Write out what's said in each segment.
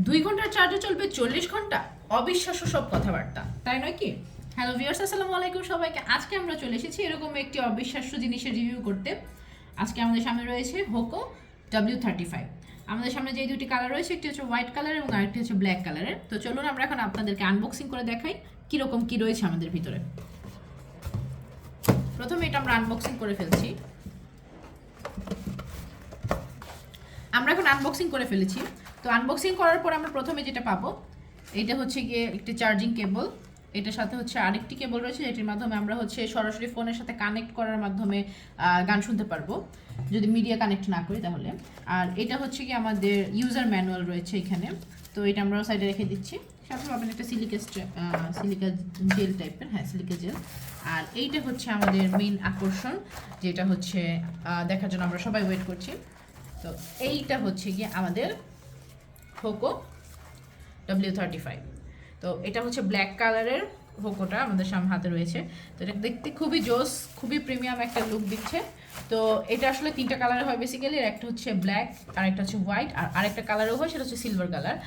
2 ঘন্টার চার্জে চলবে 40 ঘন্টা, অবিশ্বাস্য সব কথাবার্তা, তাই নয় কি? হ্যালো ভিউয়ার্স, আসসালামু আলাইকুম সবাইকে। আজকে আমরা চলে এসেছি এরকম একটি অবিশ্বাস্য জিনিসের রিভিউ করতে। আজকে আমাদের সামনে রয়েছে হোকো W35। আমাদের সামনে যে দুটি কালার রয়েছে, একটি হচ্ছে হোয়াইট কালার এবং আরেকটি হচ্ছে ব্ল্যাক কালারের। তো চলুন আমরা এখন আপনাদেরকে আনবক্সিং করে দেখাই কীরকম কী রয়েছে আমাদের ভিতরে। প্রথমে এটা আমরা আনবক্সিং করে ফেলছি। আমরা এখন আনবক্সিং করে ফেলেছি। তো আনবক্সিং করার পর আমরা প্রথমে যেটা পাবো, এটা হচ্ছে গিয়ে একটি চার্জিং কেবল। এটার সাথে হচ্ছে আরেকটি কেবল রয়েছে, যেটির মাধ্যমে আমরা হচ্ছে সরাসরি ফোনের সাথে কানেক্ট করার মাধ্যমে গান শুনতে পারবো, যদি মিডিয়া কানেক্ট না করি তাহলে। আর এটা হচ্ছে কি আমাদের ইউজার ম্যানুয়াল রয়েছে এখানে। তো এটা আমরা সাইডে রেখে দিচ্ছি। সাথে পাবেন একটা সিলিকা জেল টাইপের, হ্যাঁ সিলিকা জেল। আর এইটা হচ্ছে আমাদের মেইন আকর্ষণ, যেটা হচ্ছে দেখার জন্য আমরা সবাই ওয়েট করছি। তো এইটা হচ্ছে গিয়ে আমাদের হোকো W35। তো এটা হচ্ছে ব্ল্যাক কালারের হোকোটা আমাদের সামনে হাতে রয়েছে। তো এটা দেখতে খুবই জোস, খুবই প্রিমিয়াম একটা লুক দিচ্ছে। তো এটা আসলে তিনটা কালারের হয় বেসিক্যালি, একটা হচ্ছে ব্ল্যাক, আর একটা হচ্ছে হোয়াইট, আর আরেকটা কালারও হয়, সেটা হচ্ছে সিলভার কালার।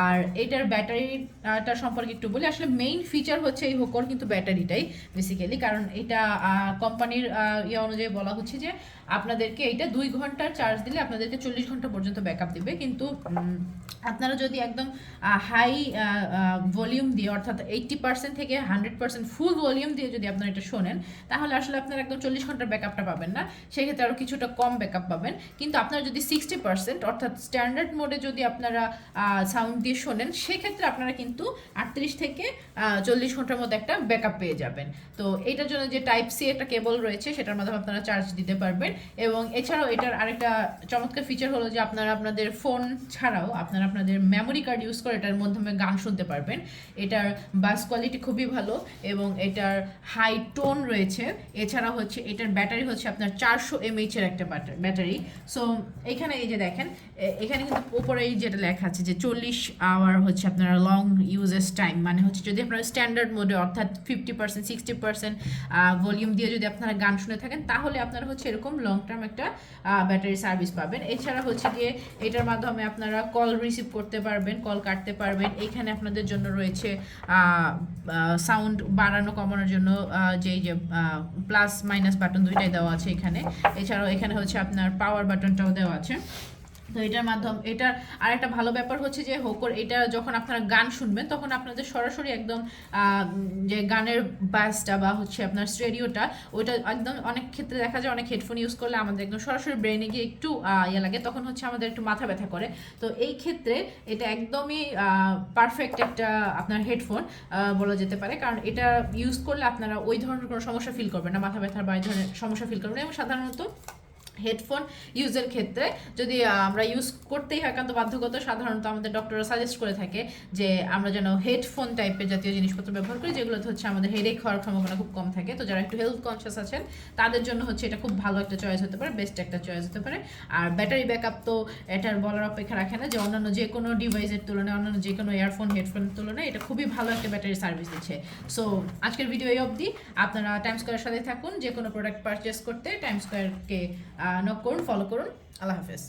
আর এটার ব্যাটারিটা সম্পর্কে একটু বলি। আসলে মেইন ফিচার হচ্ছে এই হোকোর কিন্তু ব্যাটারিটাই বেসিক্যালি, কারণ এটা কোম্পানির ইয়ে অনুযায়ী বলা হচ্ছে যে আপনাদেরকে এইটা 2 ঘন্টার চার্জ দিলে আপনাদেরকে 40 ঘন্টা পর্যন্ত ব্যাকআপ দিবে। কিন্তু আপনারা যদি একদম হাই ভলিউম দিয়ে, অর্থাৎ 80% থেকে 100% ফুল ভলিউম দিয়ে যদি আপনারা এটা শোনেন, তাহলে আসলে আপনারা একদম 40 ঘন্টার ব্যাকআপটা পাবেন না, সেক্ষেত্রে আরও কিছুটা কম ব্যাকআপ পাবেন। কিন্তু আপনারা যদি 60% অর্থাৎ স্ট্যান্ডার্ড মোডে যদি আপনারা সাউন্ড দিয়ে শোনেন, সেক্ষেত্রে আপনারা কিন্তু 38 থেকে 40 ঘন্টার মধ্যে একটা ব্যাকআপ পেয়ে যাবেন। তো এটার জন্য যে টাইপ সি একটা কেবল রয়েছে, সেটার মাধ্যমে আপনারা চার্জ দিতে পারবেন। এবং এছাড়াও এটার আরেকটা চমৎকার ফিচার হলো যে আপনারা আপনাদের ফোন ছাড়াও আপনারা আপনাদের মেমোরি কার্ড ইউজ করে এটার মাধ্যমে গান শুনতে পারবেন। এটার বাস কোয়ালিটি খুবই ভালো এবং এটার হাই টোন রয়েছে। এছাড়া হচ্ছে এটার ব্যাটারি হচ্ছে আপনার 400 mAh এর একটা ব্যাটারি। সো এখানে এই যে দেখেন, এখানে কিন্তু উপরেই যেটা লেখা আছে যে 40 আওয়ার হচ্ছে আপনারা লং ইউজেস টাইম, মানে হচ্ছে যদি আপনারা স্ট্যান্ডার্ড মোডে অর্থাৎ 50% 60% ভলিউম দিয়ে যদি আপনারা গান শুনে থাকেন, তাহলে আপনারা হচ্ছে এরকম লং টার্ম একটা ব্যাটারি সার্ভিস পাবেন। এছাড়া হচ্ছে গিয়ে এটার মাধ্যমে আপনারা কল রিসিভ করতে পারবেন, কল কাটতে পারবেন। এখানে আপনাদের জন্য রয়েছে সাউন্ড বাড়ানো কমানোর জন্য যে প্লাস মাইনাস বাটন দুইটাই দেওয়া আছে এখানে। এছাড়াও এখানে হচ্ছে আপনার পাওয়ার বাটনটাও দেওয়া আছে। তো এটার মাধ্যমে এটার আরেকটা ভালো ব্যাপার হচ্ছে যে হোকোর এটা যখন আপনারা গান শুনবেন, তখন আপনাদের সরাসরি একদম যে গানের বাসটা বা হচ্ছে আপনার স্টেরিওটা, ওইটা একদম অনেক ক্ষেত্রে দেখা যায় অনেক হেডফোন ইউজ করলে আমাদের একদম সরাসরি ব্রেনে গিয়ে একটু ইয়ে লাগে, তখন হচ্ছে আমাদের একটু মাথা ব্যথা করে। তো এই ক্ষেত্রে এটা একদমই পারফেক্ট একটা আপনার হেডফোন বলা যেতে পারে, কারণ এটা ইউজ করলে আপনারা ওই ধরনের কোনো সমস্যা ফিল করবেন না, মাথা ব্যথার বা এই ধরনের সমস্যা ফিল করবেন না। এবং সাধারণত হেডফোন ইউজের ক্ষেত্রে যদি আমরা ইউজ করতেই হয় একান্ত বাধ্যগত, সাধারণত আমাদের ডক্টররা সাজেস্ট করে থাকে যে আমরা যেন হেডফোন টাইপের জাতীয় জিনিসপত্র ব্যবহার করি, যেগুলোতে হচ্ছে আমাদের হেডেক হওয়ার সম্ভাবনা খুব কম থাকে। তো যারা একটু হেলথ কনসিয়াস আছেন, তাদের জন্য হচ্ছে এটা খুব ভালো একটা চয়েস হতে পারে, বেস্ট একটা চয়েস হতে পারে। আর ব্যাটারি ব্যাকআপ তো এটার বলার অপেক্ষা রাখে না, যে অন্যান্য যে কোনো ডিভাইসের তুলনায়, অন্যান্য যে কোনো ইয়ারফোন হেডফোনের তুলনায় এটা খুবই ভালো একটা ব্যাটারি সার্ভিস দিচ্ছে। সো আজকের ভিডিও এই অবধি। আপনারা টাইম স্কোয়ারের সাথে থাকুন, যে কোনো প্রোডাক্ট পারচেস করতে টাইম স্কোয়ারকে নক করুন, ফলো করুন। আল্লাহ হাফেজ।